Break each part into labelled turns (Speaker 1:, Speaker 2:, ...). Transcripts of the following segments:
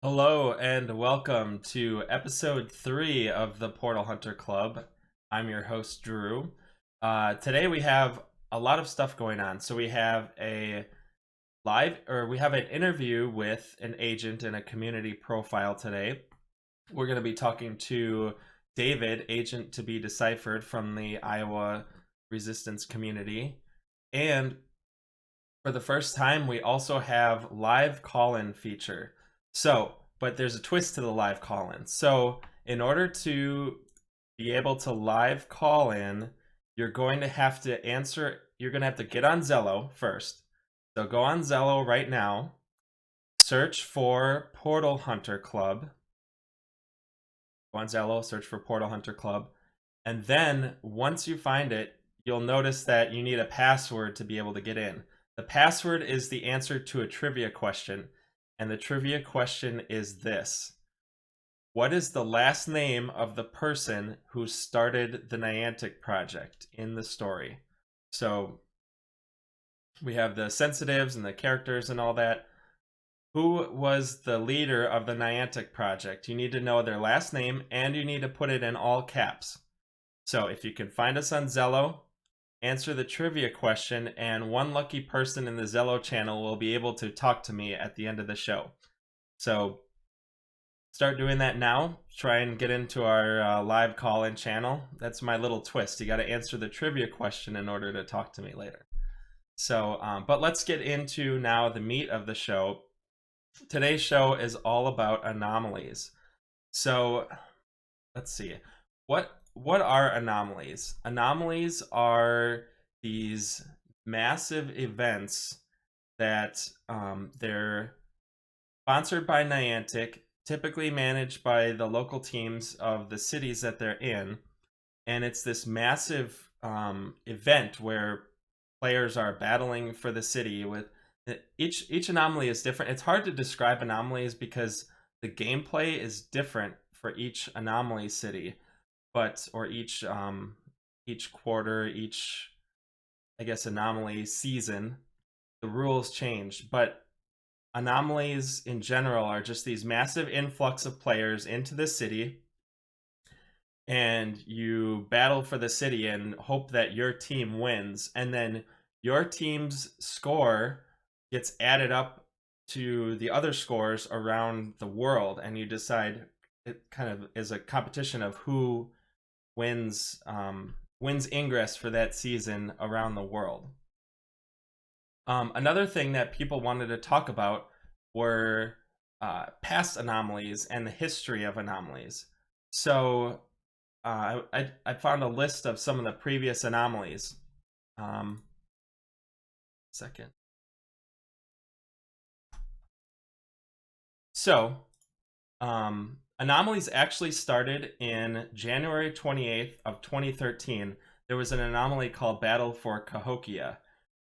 Speaker 1: Hello and welcome to episode 3 of the Portal Hunter Club. I'm your host, Drew. Today we have a lot of stuff going on. So we have we have an interview with an agent in a community profile today. We're going to be talking to David, agent to be deciphered from the Iowa resistance community. And for the first time, we also have live call-in feature. But there's a twist to the live call-in. So, in order to be able to live call in, you're going to have to get on Zello first. So go on Zello right now, search for Portal Hunter Club. Go on Zello, search for Portal Hunter Club. And then once you find it, you'll notice that you need a password to be able to get in. The password is the answer to a trivia question. And the trivia question is this: what is the last name of the person who started the Niantic project in the story? So we have the sensitives and the characters and all that. Who was the leader of the Niantic project? You need to know their last name and you need to put it in all caps. So if you can find us on Zello, answer the trivia question, and one lucky person in the Zello channel will be able to talk to me at the end of the show. So start doing that now. Try and get into our live call-in channel. That's my little twist. You got to answer the trivia question in order to talk to me later. But let's get into now the meat of the show. Today's show is all about anomalies. So let's see. What are anomalies? Anomalies are these massive events that they're sponsored by Niantic, typically managed by the local teams of the cities that they're in, and it's this massive event where players are battling for the city. With each anomaly is different. It's hard to describe anomalies because the gameplay is different for each anomaly city, or each quarter, each, I guess, anomaly season. The rules change, but anomalies in general are just these massive influx of players into the city, and you battle for the city and hope that your team wins, and then your team's score gets added up to the other scores around the world, and you decide. It kind of is a competition of who wins ingress for that season around the world. Another thing that people wanted to talk about were past anomalies and the history of anomalies. So I found a list of some of the previous anomalies. Second. So anomalies actually started in January 28th of 2013. There was an anomaly called Battle for Cahokia.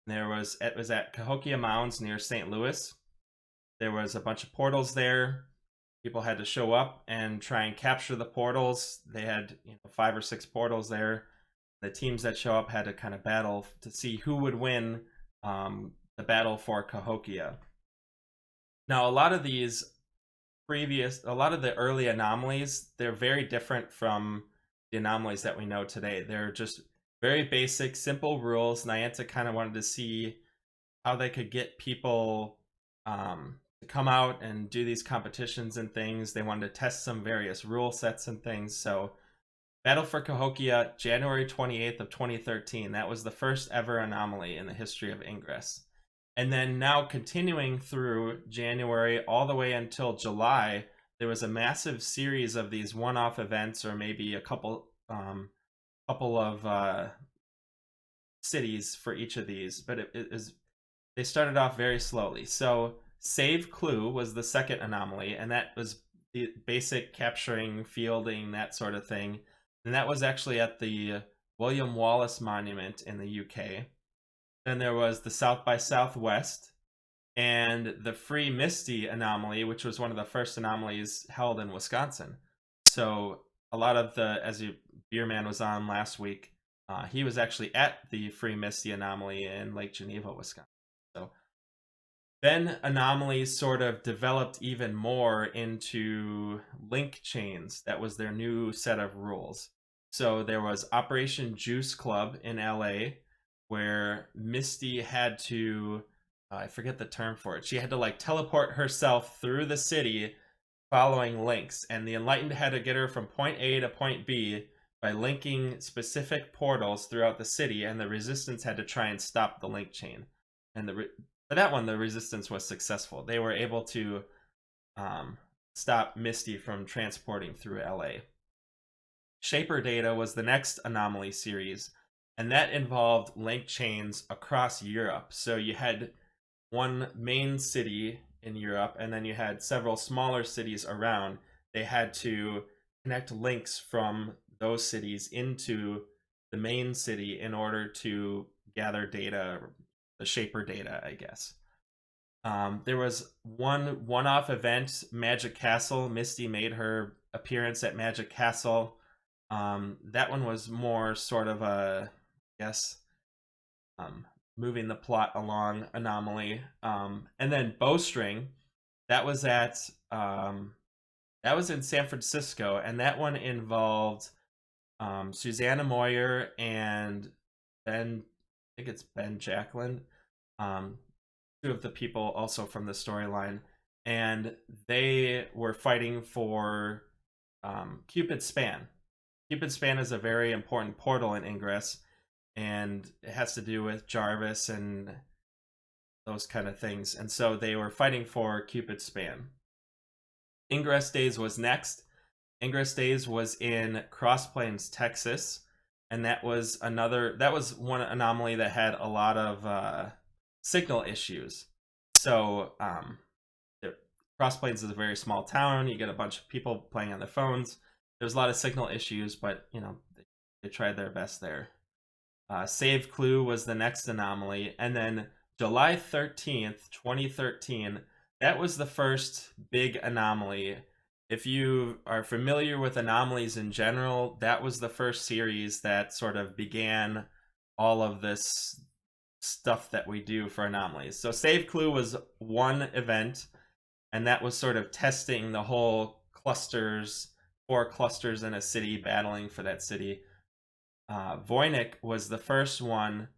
Speaker 1: It was at Cahokia Mounds near St. Louis. There was a bunch of portals there. People had to show up and try and capture the portals. They had 5 or 6 portals there. The teams that show up had to kind of battle to see who would win the battle for Cahokia. Now, a lot of the early anomalies, they're very different from the anomalies that we know today. They're just very basic, simple rules. Niantic kind of wanted to see how they could get people to come out and do these competitions and things. They wanted to test some various rule sets and things. So Battle for Cahokia, January 28th of 2013. That was the first ever anomaly in the history of Ingress. And then now of through January all the way until July, there was a massive series of these one-off events, or maybe a couple of cities for each of these. But they started off very slowly. So Save Clue was the second anomaly, and that was the basic capturing, fielding, that sort of thing. And that was actually at the William Wallace Monument in the UK. Then there was the South by Southwest and the Free Misty anomaly, which was one of the first anomalies held in Wisconsin. So a lot of Beerman was on last week. He was actually at the Free Misty anomaly in Lake Geneva, Wisconsin. So Then anomalies sort of developed even more into link chains. That was their new set of rules. So there was Operation Juice Club in LA, where Misty had to, I forget the term for it, she had to like teleport herself through the city following links, and the Enlightened had to get her from point A to point B by linking specific portals throughout the city, and the Resistance had to try and stop the link chain. And for that one, the Resistance was successful. They were able to um, stop Misty from transporting through LA. Shaper Data was the next anomaly series, and that involved link chains across Europe. So you had one main city in Europe, and then you had several smaller cities around. They had to connect links from those cities into the main city in order to gather data, the Shaper Data, I guess. There was one-off event, Magic Castle. Misty made her appearance at Magic Castle. That one was more sort of a, I guess, um, moving the plot along anomaly. And then Bowstring, that was at that was in San Francisco, and that one involved Susanna Moyer and Ben. I think it's Ben Jacklin, um, two of the people also from the storyline, and they were fighting for Cupid Span. Cupid Span is a very important portal in Ingress, and it has to do with Jarvis and those kind of things. And so they were fighting for Cupid Span. Ingress Days was next. Ingress Days was in Cross Plains, Texas, and that was one anomaly that had a lot of signal issues. So Cross Plains is a very small town. You get a bunch of people playing on their phones. There's a lot of signal issues, but they tried their best there. Save Clue was the next anomaly, and then July 13th, 2013, that was the first big anomaly. If you are familiar with anomalies in general, that was the first series that sort of began all of this stuff that we do for anomalies. So Save Clue was one event, and that was sort of testing the whole clusters, 4 clusters in a city, battling for that city. Voynich was the first one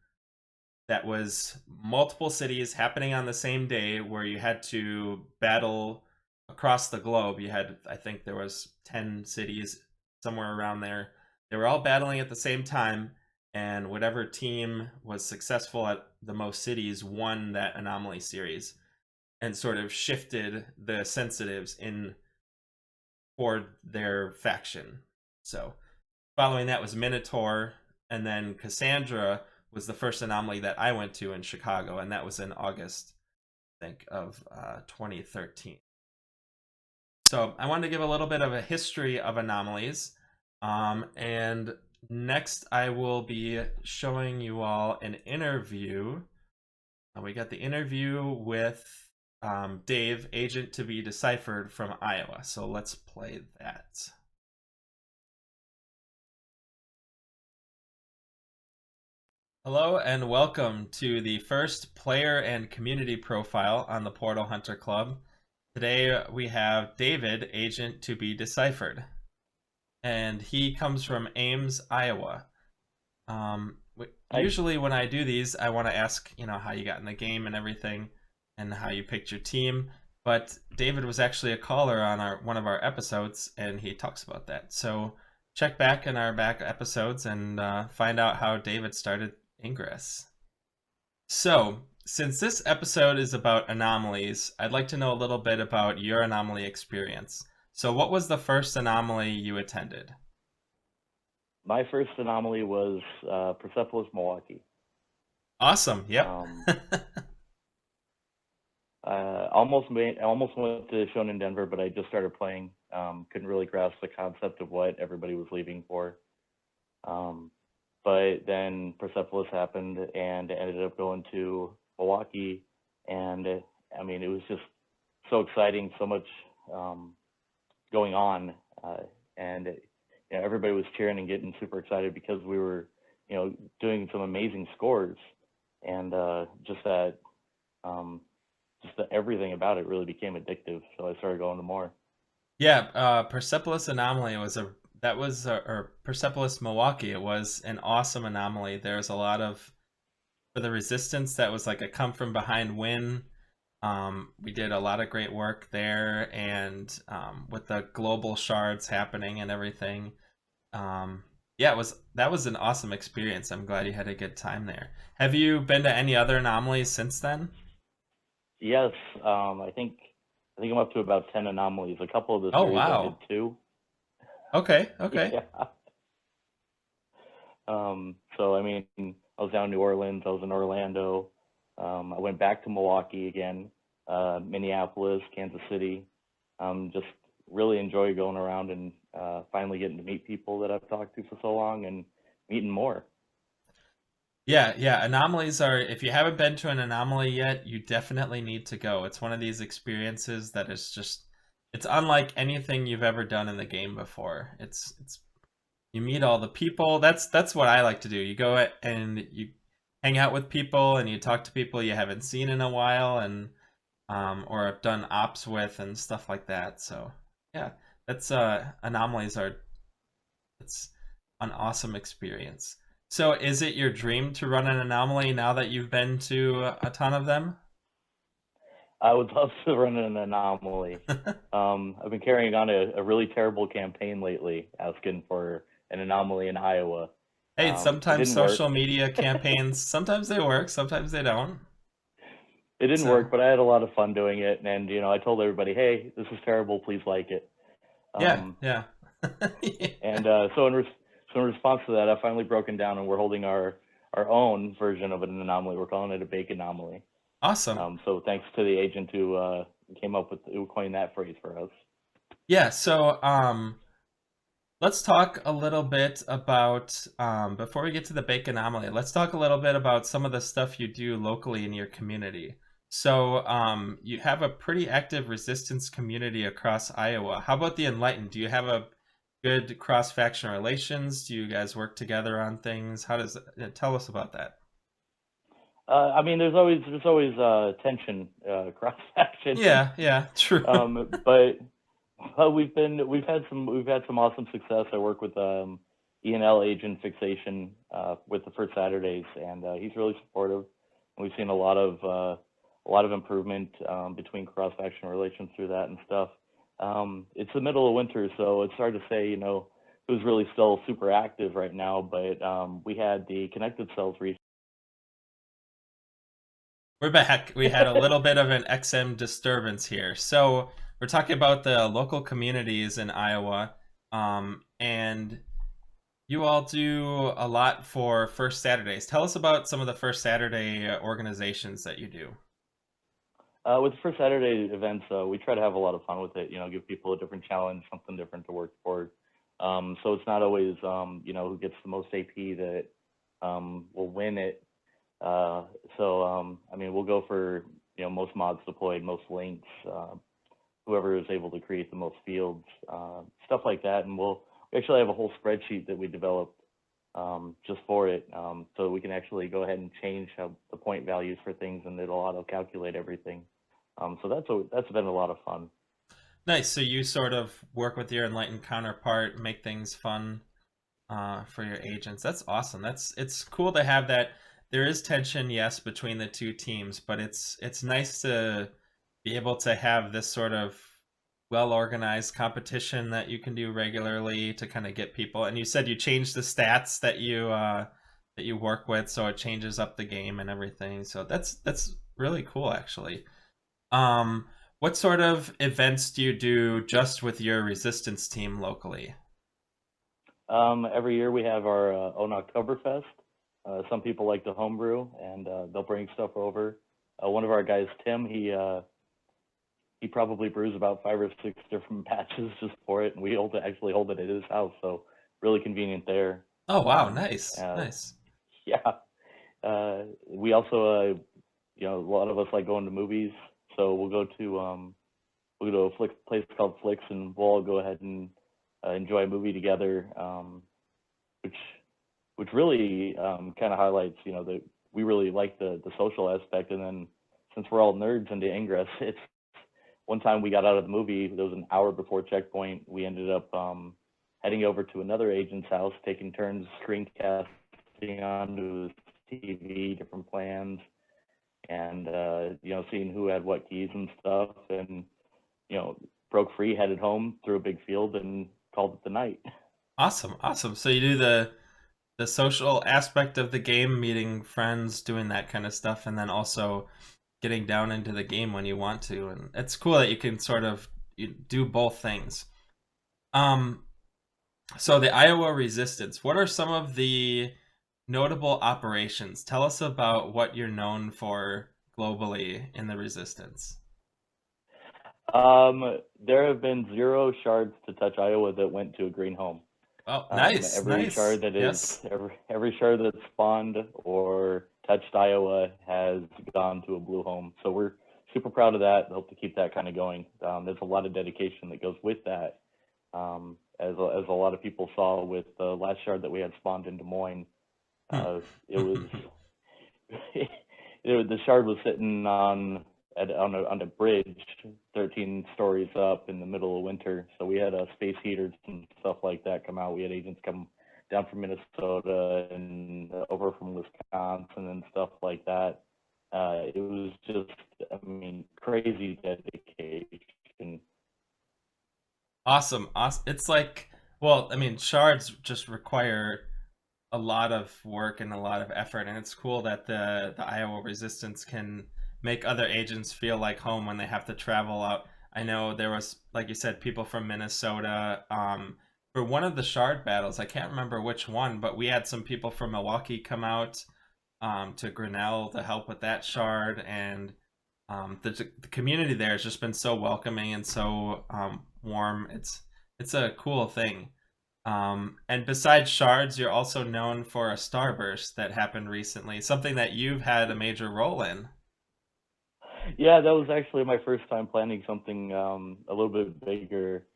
Speaker 1: that was multiple cities happening on the same day, where you had to battle across the globe. You had, I think there was 10 cities, somewhere around there. They were all battling at the same time, and whatever team was successful at the most cities won that anomaly series, and sort of shifted the sensitives in toward their faction. So following that was Minotaur, and then Cassandra was the first anomaly that I went to in Chicago, and that was in August, I think, of 2013. So I wanted to give a little bit of a history of anomalies, and next I will be showing you all an interview. We got the interview with Dave, agent to be deciphered from Iowa. So let's play that. Hello and welcome to the first player and community profile on the Portal Hunter Club. Today we have David, agent to be deciphered, and he comes from Ames, Iowa. Usually when I do these, I want to ask, how you got in the game and everything, and how you picked your team. But David was actually a caller on one of our episodes, and he talks about that. So check back in our back episodes and find out how David started Ingress. So, since this episode is about anomalies, I'd like to know a little bit about your anomaly experience. So, what was the first anomaly you attended?
Speaker 2: My first anomaly was Persepolis, Milwaukee.
Speaker 1: Awesome. Yep.
Speaker 2: Almost went to Shonen Denver, but I just started playing. Couldn't really grasp the concept of what everybody was leaving for. But then Persepolis happened, and ended up going to Milwaukee, and it was just so exciting, so much going on, and everybody was cheering and getting super excited because we were, doing some amazing scores, and just that everything about it really became addictive. So I started going to more.
Speaker 1: Yeah, Persepolis Anomaly was a that was or Persepolis Milwaukee. It was an awesome anomaly. There's a lot of for the resistance that was like a come from behind win. We did a lot of great work there, and with the global shards happening and everything. Um, yeah, it was that was an awesome experience. I'm glad you had a good time there. Have you been to any other anomalies since then?
Speaker 2: Yes, I think I'm up to about 10 anomalies. A couple of the
Speaker 1: Oh
Speaker 2: series I did
Speaker 1: wow.
Speaker 2: too.
Speaker 1: Okay, okay.
Speaker 2: Yeah. So I mean, I was down in New Orleans. I was in Orlando. I went back to Milwaukee again, Minneapolis, Kansas City. Just really enjoy going around and finally getting to meet people that I've talked to for so long and meeting more.
Speaker 1: Yeah, yeah. Anomalies are, if you haven't been to an anomaly yet, you definitely need to go. It's one of these experiences that is just, it's unlike anything you've ever done in the game before. You meet all the people. That's what I like to do. You go and you hang out with people and you talk to people you haven't seen in a while and or have done ops with and stuff like that. So yeah, that's anomalies are it's an awesome experience. So, is it your dream to run an anomaly now that you've been to a ton of them?
Speaker 2: I would love to run an anomaly. I've been carrying on a really terrible campaign lately, asking for an anomaly in Iowa.
Speaker 1: Hey,
Speaker 2: It
Speaker 1: sometimes
Speaker 2: didn't work.
Speaker 1: social media campaigns, sometimes they work, sometimes they don't.
Speaker 2: It didn't
Speaker 1: So,
Speaker 2: work, but I had a lot of fun doing it. And I told everybody, hey, this is terrible. Please like it.
Speaker 1: yeah,
Speaker 2: Um,
Speaker 1: yeah.
Speaker 2: and so in response to that, I've finally broken down, and we're holding our own version of an anomaly. We're calling it a bake anomaly.
Speaker 1: Awesome.
Speaker 2: So thanks to the agent who coined that phrase for us.
Speaker 1: Yeah, so let's talk a little bit about before we get to the bake anomaly, let's talk a little bit about some of the stuff you do locally in your community. So you have a pretty active resistance community across Iowa. How about the Enlightened? Do you have a good cross-faction relations? Do you guys work together on things? How does tell us about that?
Speaker 2: I mean, there's always tension cross faction,
Speaker 1: Yeah, yeah, true.
Speaker 2: but we've had some awesome success. I work with E&L agent fixation with the first Saturdays, and he's really supportive. And we've seen a lot of improvement between cross faction relations through that and stuff. It's the middle of winter, so it's hard to say who's really still super active right now. But we had the connected cells reach.
Speaker 1: We're back. We had a little bit of an XM disturbance here. So we're talking about the local communities in Iowa, and you all do a lot for First Saturdays. Tell us about some of the First Saturday organizations that you do.
Speaker 2: With the first Saturday events, we try to have a lot of fun with it. Give people a different challenge, something different to work toward. So it's not always who gets the most AP that will win it. Uh, I mean, we'll go for most mods deployed, most links, whoever is able to create the most fields, stuff like that. And we actually have a whole spreadsheet that we developed just for it, so we can actually go ahead and change how the point values for things, and it'll auto calculate everything. So that's been a lot of fun.
Speaker 1: Nice. So you sort of work with your enlightened counterpart, make things fun for your agents. That's awesome. It's cool to have that. There is tension, yes, between the two teams, but it's nice to be able to have this sort of well organized competition that you can do regularly to kind of get people. And you said you changed the stats that you work with, so it changes up the game and everything. So that's really cool, actually. Um, what sort of events do you do just with your resistance team locally?
Speaker 2: Every year we have our own Oktoberfest. Some people like to homebrew, and they'll bring stuff over. One of our guys, Tim, he probably brews about 5 or 6 different batches just for it, and we actually hold it at his house, so really convenient there.
Speaker 1: Oh wow,
Speaker 2: Um,
Speaker 1: nice,
Speaker 2: uh,
Speaker 1: nice.
Speaker 2: yeah. We also, a lot of us like going to movies, so we'll go to a place called Flicks, and we'll all go ahead and enjoy a movie together, which really kind of highlights, that we really like the social aspect, and then since we're all nerds into Ingress, it's one time we got out of the movie. There was an hour before checkpoint. We ended up heading over to another agent's house, taking turns screencasting onto his TV, different plans, and seeing who had what keys and stuff, and broke free, headed home through a big field, and called it the night.
Speaker 1: Awesome, awesome. So you do the social aspect of the game, meeting friends, doing that kind of stuff, and then also getting down into the game when you want to. And it's cool that you can sort of do both things. So the Iowa Resistance, what are some of the notable operations? Tell us about what you're known for globally in the Resistance.
Speaker 2: There have been 0 shards to touch Iowa that went to a green home.
Speaker 1: Oh, nice,
Speaker 2: Every
Speaker 1: nice.
Speaker 2: shard that
Speaker 1: Yes.
Speaker 2: is every shard that's spawned or touched Iowa has gone to a blue home. So we're super proud of that. Hope to keep that kind of going. There's a lot of dedication that goes with that. As a lot of people saw with the last shard that we had spawned in Des Moines, it was the shard was sitting on a bridge 13 stories up in the middle of winter. So we had space heaters and stuff like that come out. We had agents come down from Minnesota and over from Wisconsin and stuff like that. It was just, crazy dedication.
Speaker 1: Awesome, awesome. It's like, well, shards just require a lot of work and a lot of effort, and it's cool that the Iowa Resistance can make other agents feel like home when they have to travel out. I know there was, like you said, people from Minnesota. For one of the shard battles, I can't remember which one, but we had some people from Milwaukee come out to Grinnell to help with that shard, and the community there has just been so welcoming and so warm. It's a cool thing. And besides shards, you're also known for a starburst that happened recently, something that you've had a major role in.
Speaker 2: Yeah, that was actually my first time planning something a little bit bigger,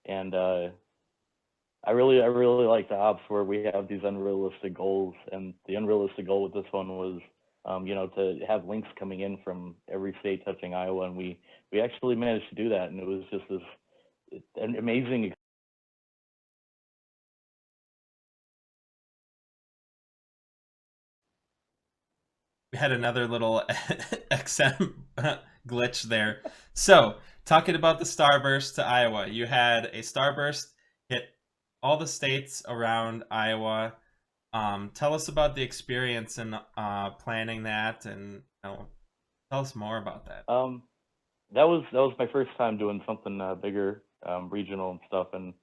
Speaker 2: and I really like the ops where we have these unrealistic goals, and the unrealistic goal with this one was, to have links coming in from every state touching Iowa, and we actually managed to do that, and it was just an amazing.
Speaker 1: We had another little XM glitch there. So, talking about the starburst to Iowa, you had a starburst hit all the states around Iowa. Tell us about the experience in planning that, and tell us more about that.
Speaker 2: That was my first time doing something bigger, regional and stuff, and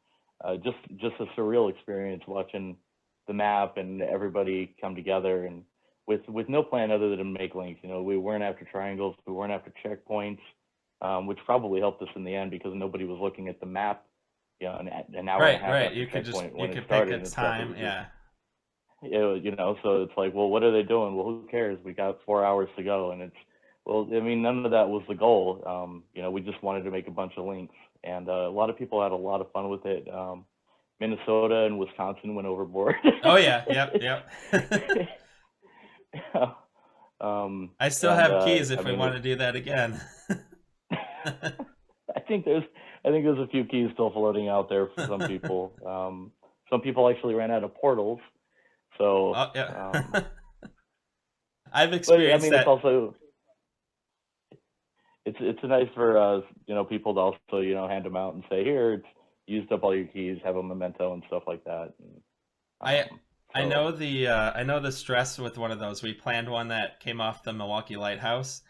Speaker 2: just a surreal experience watching the map and everybody come together, and with no plan other than to make links. We weren't after triangles, we weren't after checkpoints, which probably helped us in the end because nobody was looking at the map. An hour and a
Speaker 1: Right,
Speaker 2: half
Speaker 1: right.
Speaker 2: after checkpoint
Speaker 1: You
Speaker 2: when it
Speaker 1: could pick
Speaker 2: started
Speaker 1: a
Speaker 2: and stuff. It
Speaker 1: time.
Speaker 2: was just,
Speaker 1: Yeah.
Speaker 2: so it's like, well, what are they doing? Well, who cares? We got 4 hours to go, and none of that was the goal. We just wanted to make a bunch of links, and a lot of people had a lot of fun with it. Minnesota and Wisconsin went overboard.
Speaker 1: Oh yeah. Yep. Yep. I still
Speaker 2: And
Speaker 1: have keys if we want to do that again.
Speaker 2: I think there's a few keys still floating out there for some people. Some people actually ran out of portals. So,
Speaker 1: Oh yeah. I've
Speaker 2: but
Speaker 1: experienced
Speaker 2: it's
Speaker 1: that.
Speaker 2: also it's nice for people to also hand them out and say, here, it's used up all your keys, have a memento and stuff like that. And,
Speaker 1: I I
Speaker 2: so
Speaker 1: know the stress with one of those. We planned one that came off the Milwaukee Lighthouse,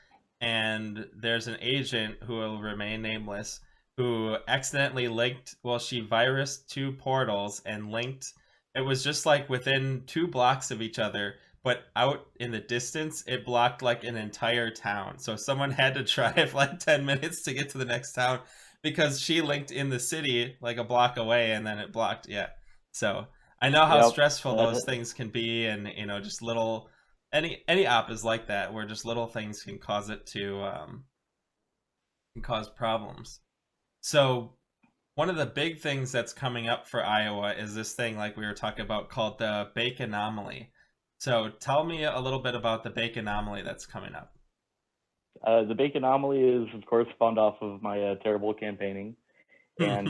Speaker 1: and there's an agent who will remain nameless who accidentally linked. Well, she virused 2 portals and linked. It was just like within 2 blocks of each other, but out in the distance, it blocked like an entire town. So someone had to drive like 10 minutes to get to the next town because she linked in the city like a block away, and then it blocked. Yeah, so. I know how
Speaker 2: yep.
Speaker 1: stressful those things can be, and just little any app is like that, where just little things can cause it to can cause problems. So one of the big things that's coming up for Iowa is this thing, like we were talking about, called the bake anomaly. So tell me a little bit about the bake anomaly that's coming up.
Speaker 2: The bacon anomaly is, of course, spawned off of my terrible campaigning, and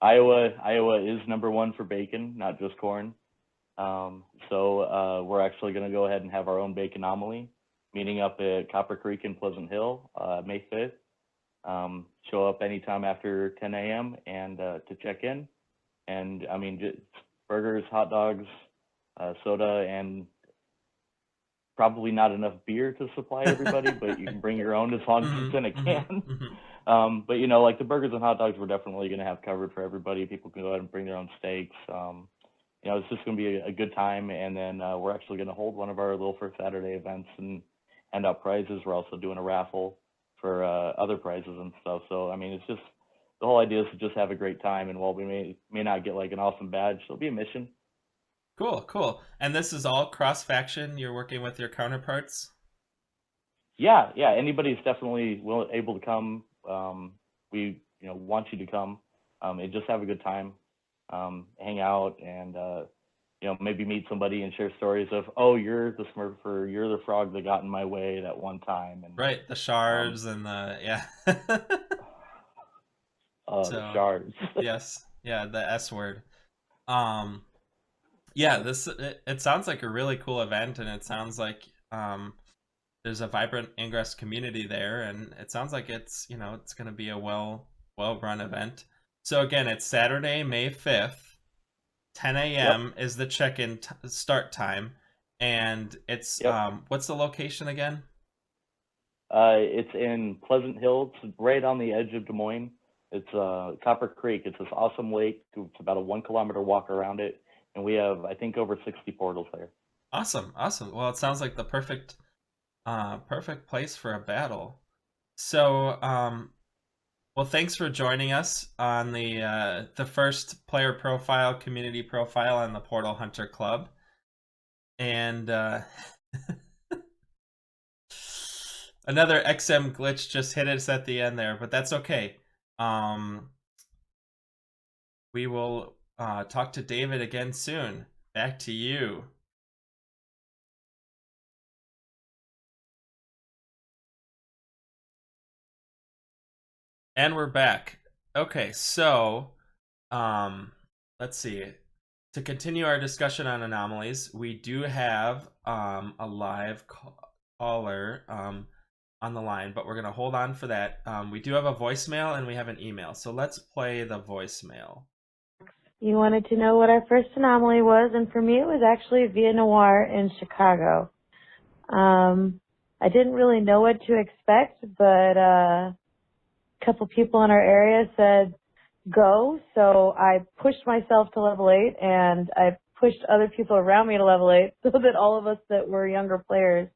Speaker 2: Iowa is number one for bacon, not just corn. So we're actually going to go ahead and have our own bacon anomaly, meeting up at Copper Creek in Pleasant Hill, May 5th. Show up anytime after 10 a.m. and to check in. And I mean, just burgers, hot dogs, soda, and probably not enough beer to supply everybody, but you can bring your own as long as it's in a can. But you know, like the burgers and hot dogs, we're definitely going to have covered for everybody. People can go ahead and bring their own steaks. You know, it's just going to be a good time. And then we're actually going to hold one of our little First Saturday events and hand out prizes. We're also doing a raffle for other prizes and stuff. So I mean, it's just the whole idea is to just have a great time. And while we may not get like an awesome badge, there'll be a mission.
Speaker 1: Cool. And this is all cross faction. You're working with your counterparts.
Speaker 2: Yeah. Anybody's definitely able to come. We want you to come and just have a good time, hang out, and maybe meet somebody and share stories of, oh, you're the Smurf, or you're the frog that got in my way that one time. And
Speaker 1: right, the shards and the
Speaker 2: the shards.
Speaker 1: Yes, the S word. It sounds like a really cool event, and it sounds like there's a vibrant Ingress community there, and it sounds like it's going to be a well run event. So again, it's Saturday, May 5th, 10 a.m.
Speaker 2: Yep.
Speaker 1: is the check-in start time, and it's what's the location again?
Speaker 2: It's in Pleasant Hill. It's right on the edge of Des Moines. It's Copper Creek. It's this awesome lake. It's about a 1 kilometer walk around it, and we have, I think, over 60 portals there.
Speaker 1: Awesome. Well, it sounds like the perfect place for a battle. So, well, thanks for joining us on the first player profile, community profile on the Portal Hunter Club, and another XM glitch just hit us at the end there, but that's okay. We will talk to David again soon. Back to you. And we're back. Okay, so let's see. To continue our discussion on anomalies, we do have a live caller on the line, but we're going to hold on for that. We do have a voicemail and we have an email, so let's play the voicemail.
Speaker 3: You wanted to know what our first anomaly was, and for me it was actually Via Noir in Chicago. I didn't really know what to expect, but a couple people in our area said go, so I pushed myself to level 8, and I pushed other people around me to level 8 so that all of us that were younger players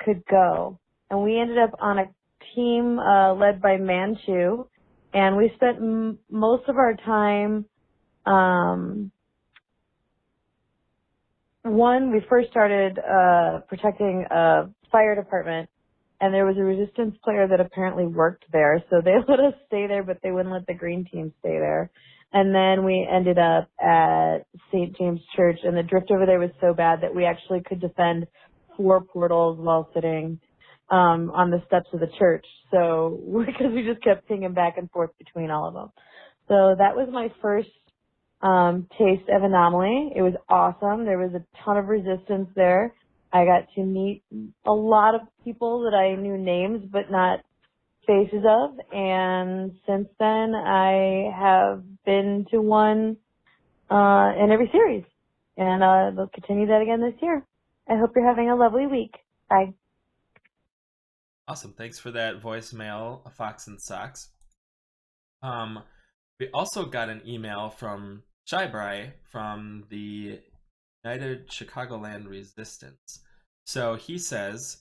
Speaker 3: could go. And we ended up on a team led by Manchu, and we spent most of our time we first started protecting a fire department, and there was a resistance player that apparently worked there, so they let us stay there, but they wouldn't let the green team stay there. And then we ended up at St. James Church, and the drift over there was so bad that we actually could defend 4 portals while sitting on the steps of the church. So, because we just kept pinging back and forth between all of them. So that was my first taste of Anomaly. It was awesome. There was a ton of resistance there. I got to meet a lot of people that I knew names but not faces of, and since then I have been to one in every series, and they'll continue that again this year. I hope you're having a lovely week. Bye.
Speaker 1: Awesome. Thanks for that voicemail, Fox and Socks. We also got an email from Shybry from the United Chicagoland Resistance. So he says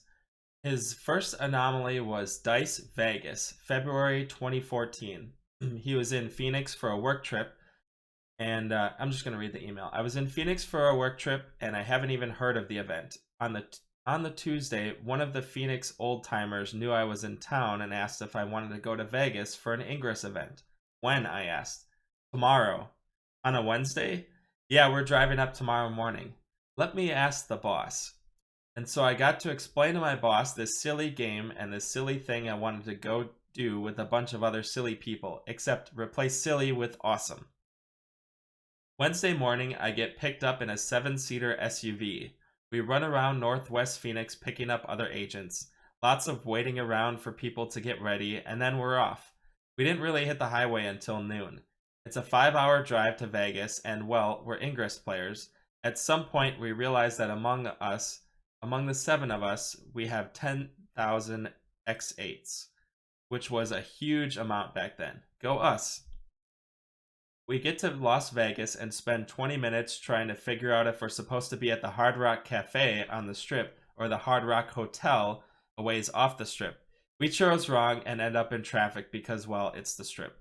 Speaker 1: his first anomaly was Dice Vegas, February 2014. He was in Phoenix for a work trip, and I'm just going to read the email. I was in Phoenix for a work trip, and I haven't even heard of the event. On the Tuesday, one of the Phoenix old-timers knew I was in town and asked if I wanted to go to Vegas for an Ingress event. When, I asked. Tomorrow. On a Wednesday? Yeah, we're driving up tomorrow morning. Let me ask the boss. And so I got to explain to my boss this silly game and this silly thing I wanted to go do with a bunch of other silly people, except replace silly with awesome. Wednesday morning, I get picked up in a 7-seater SUV. We run around Northwest Phoenix picking up other agents. Lots of waiting around for people to get ready, and then we're off. We didn't really hit the highway until noon. It's a 5-hour drive to Vegas, and well, we're Ingress players. At some point, we realize that among the 7 of us, we have 10,000 X8s, which was a huge amount back then. Go us! We get to Las Vegas and spend 20 minutes trying to figure out if we're supposed to be at the Hard Rock Cafe on the Strip or the Hard Rock Hotel a ways off the Strip. We chose wrong and end up in traffic because, well, it's the Strip.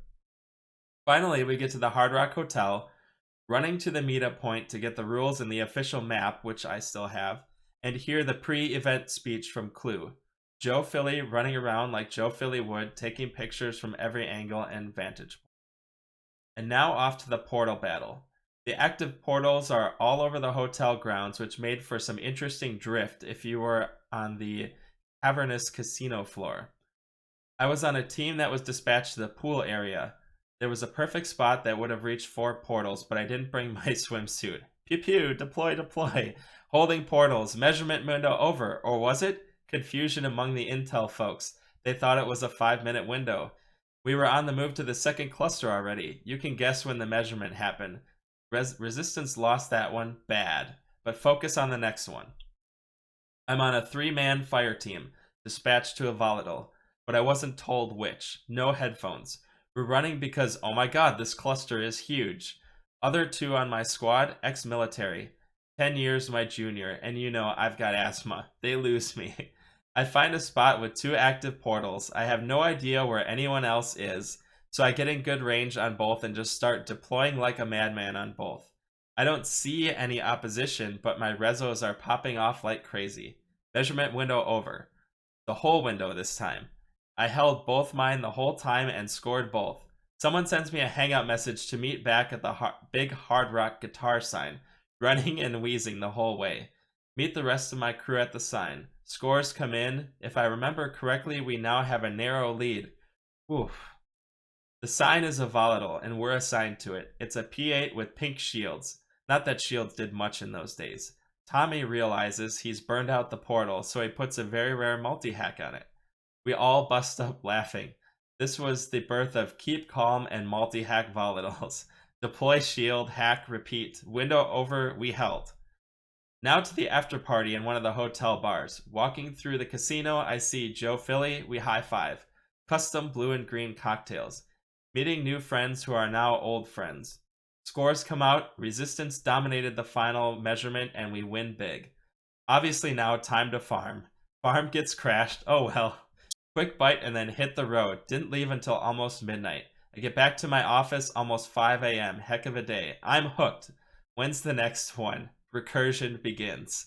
Speaker 1: Finally, we get to the Hard Rock Hotel, running to the meetup point to get the rules and the official map, which I still have, and hear the pre-event speech from Clue. Joe Philly running around like Joe Philly would, taking pictures from every angle and vantage point. And now off to the portal battle. The active portals are all over the hotel grounds, which made for some interesting drift if you were on the cavernous casino floor. I was on a team that was dispatched to the pool area. There was a perfect spot that would have reached 4 portals, but I didn't bring my swimsuit. Pew pew, deploy, deploy. Holding portals, measurement window over, or was it? Confusion among the intel folks. They thought it was a 5-minute window. We were on the move to the second cluster already. You can guess when the measurement happened. Resistance lost that one bad, but focus on the next one. I'm on a 3-man fire team, dispatched to a volatile, but I wasn't told which. No headphones. We're running because, oh my god, this cluster is huge. Other 2 on my squad, ex-military. 10 years my junior, and you know I've got asthma. They lose me. I find a spot with 2 active portals. I have no idea where anyone else is, so I get in good range on both and just start deploying like a madman on both. I don't see any opposition, but my rezos are popping off like crazy. Measurement window over. The whole window this time. I held both mine the whole time and scored both. Someone sends me a hangout message to meet back at the big Hard Rock guitar sign, running and wheezing the whole way. Meet the rest of my crew at the sign. Scores come in. If I remember correctly, we now have a narrow lead. Oof. The sign is a volatile, and we're assigned to it. It's a P8 with pink shields. Not that shields did much in those days. Tommy realizes he's burned out the portal, so he puts a very rare multi-hack on it. We all bust up laughing. This was the birth of Keep Calm and multi-hack volatiles. Deploy shield, hack, repeat. Window over, we held. Now to the after party in one of the hotel bars. Walking through the casino, I see Joe Philly, we high-five. Custom blue and green cocktails. Meeting new friends who are now old friends. Scores come out, Resistance dominated the final measurement, and we win big. Obviously now time to farm. Farm gets crashed, oh well. Quick bite and then hit the road. Didn't leave until almost midnight. I get back to my office almost 5 a.m. Heck of a day. I'm hooked. When's the next one? Recursion begins.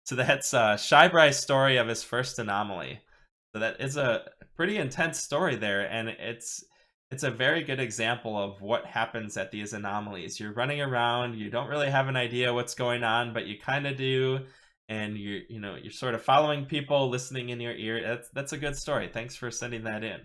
Speaker 1: So that's Shy Bry's story of his first anomaly. So that is a pretty intense story there, and it's a very good example of what happens at these anomalies. You're running around, you don't really have an idea what's going on, but you kind of do, and you're sort of following people, listening in your ear. That's a good story. Thanks for sending that in.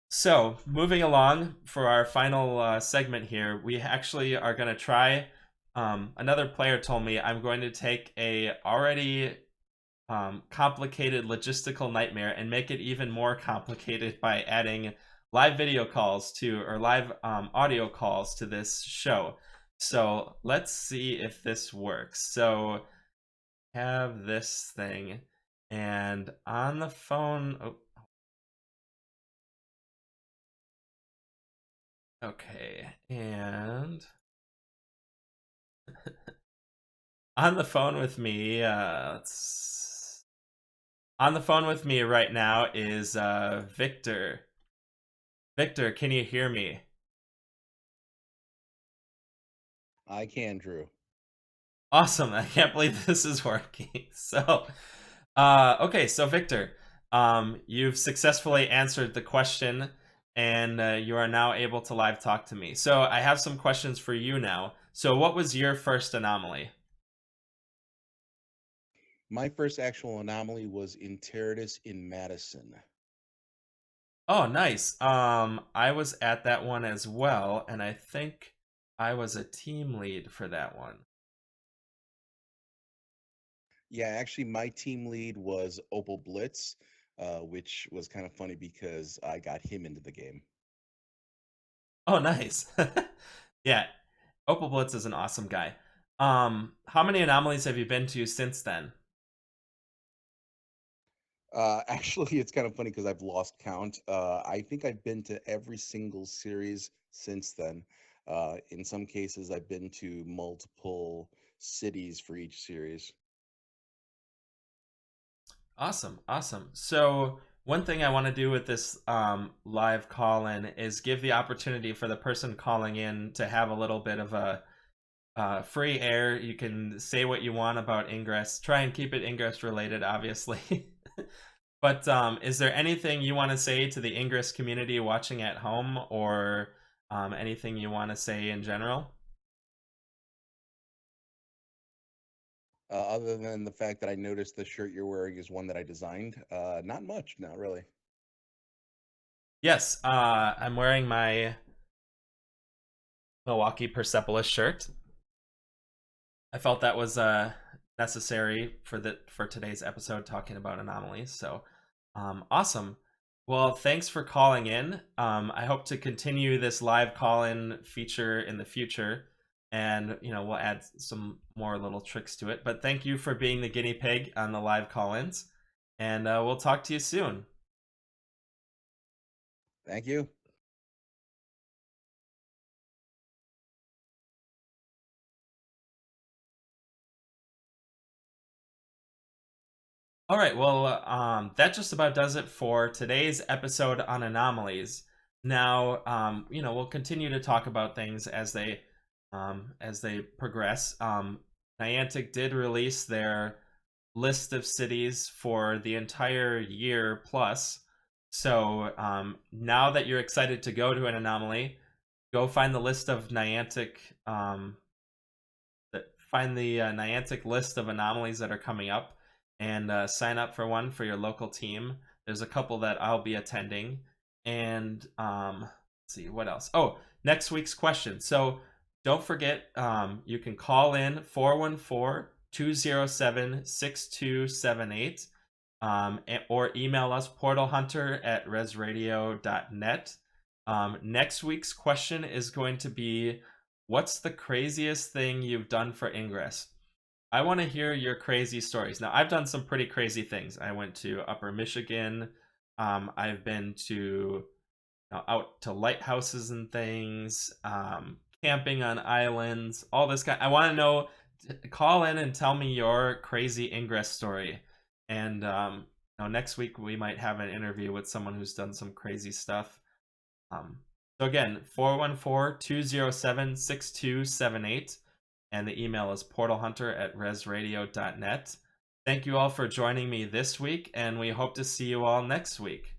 Speaker 1: So moving along for our final segment here, we actually are going to try. Another player told me I'm going to take a already complicated logistical nightmare and make it even more complicated by adding live video calls or live audio calls to this show. So let's see if this works. So have this thing, and on the phone. Oh. Okay, and on the phone with me, on the phone with me right now is Victor. Victor, can you hear me?
Speaker 4: I can, Drew.
Speaker 1: Awesome. I can't believe this is working. So, okay, so Victor, you've successfully answered the question, and you are now able to live talk to me. So I have some questions for you now. So what was your first anomaly?
Speaker 4: My first actual anomaly was in Terradus in Madison.
Speaker 1: Oh, nice. I was at that one as well, and I think I was a team lead for that one.
Speaker 4: Yeah, actually, my team lead was Opal Blitz, which was kind of funny because I got him into the game.
Speaker 1: Oh, nice. Yeah, Opal Blitz is an awesome guy. How many anomalies have you been to since then?
Speaker 4: Actually, it's kind of funny because I've lost count. I think I've been to every single series since then. In some cases, I've been to multiple cities for each series.
Speaker 1: Awesome, awesome. So one thing I want to do with this live call-in is give the opportunity for the person calling in to have a little bit of a free air. You can say what you want about Ingress. Try and keep it Ingress related, obviously. But is there anything you want to say to the Ingress community watching at home, or anything you want to say in general?
Speaker 4: Other than the fact that I noticed the shirt you're wearing is one that I designed, not much, not really.
Speaker 1: Yes, I'm wearing my Milwaukee Persepolis shirt. I felt that was necessary for today's episode talking about anomalies. So awesome. Well, thanks for calling in. I hope to continue this live call-in feature in the future, and we'll add some more little tricks to it. But thank you for being the guinea pig on the live call-ins, and we'll talk to you soon.
Speaker 4: Thank you.
Speaker 1: All right, well, that just about does it for today's episode on anomalies. Now, we'll continue to talk about things as they progress. Niantic did release their list of cities for the entire year plus. So now that you're excited to go to an anomaly, go find the list of Niantic. Find the Niantic list of anomalies that are coming up, and sign up for one for your local team. There's a couple that I'll be attending. And let's see, what else? Oh, next week's question. So don't forget, you can call in 414-207-6278, or email us portalhunter@resradio.net. Next week's question is going to be, what's the craziest thing you've done for Ingress? I want to hear your crazy stories. Now, I've done some pretty crazy things. I went to Upper Michigan. I've been to out to lighthouses and things, camping on islands, all this kind. I want to know. Call in and tell me your crazy Ingress story. And next week we might have an interview with someone who's done some crazy stuff. So again, 414-207-6278, and the email is portalhunter@resradio.net. Thank you all for joining me this week, and we hope to see you all next week.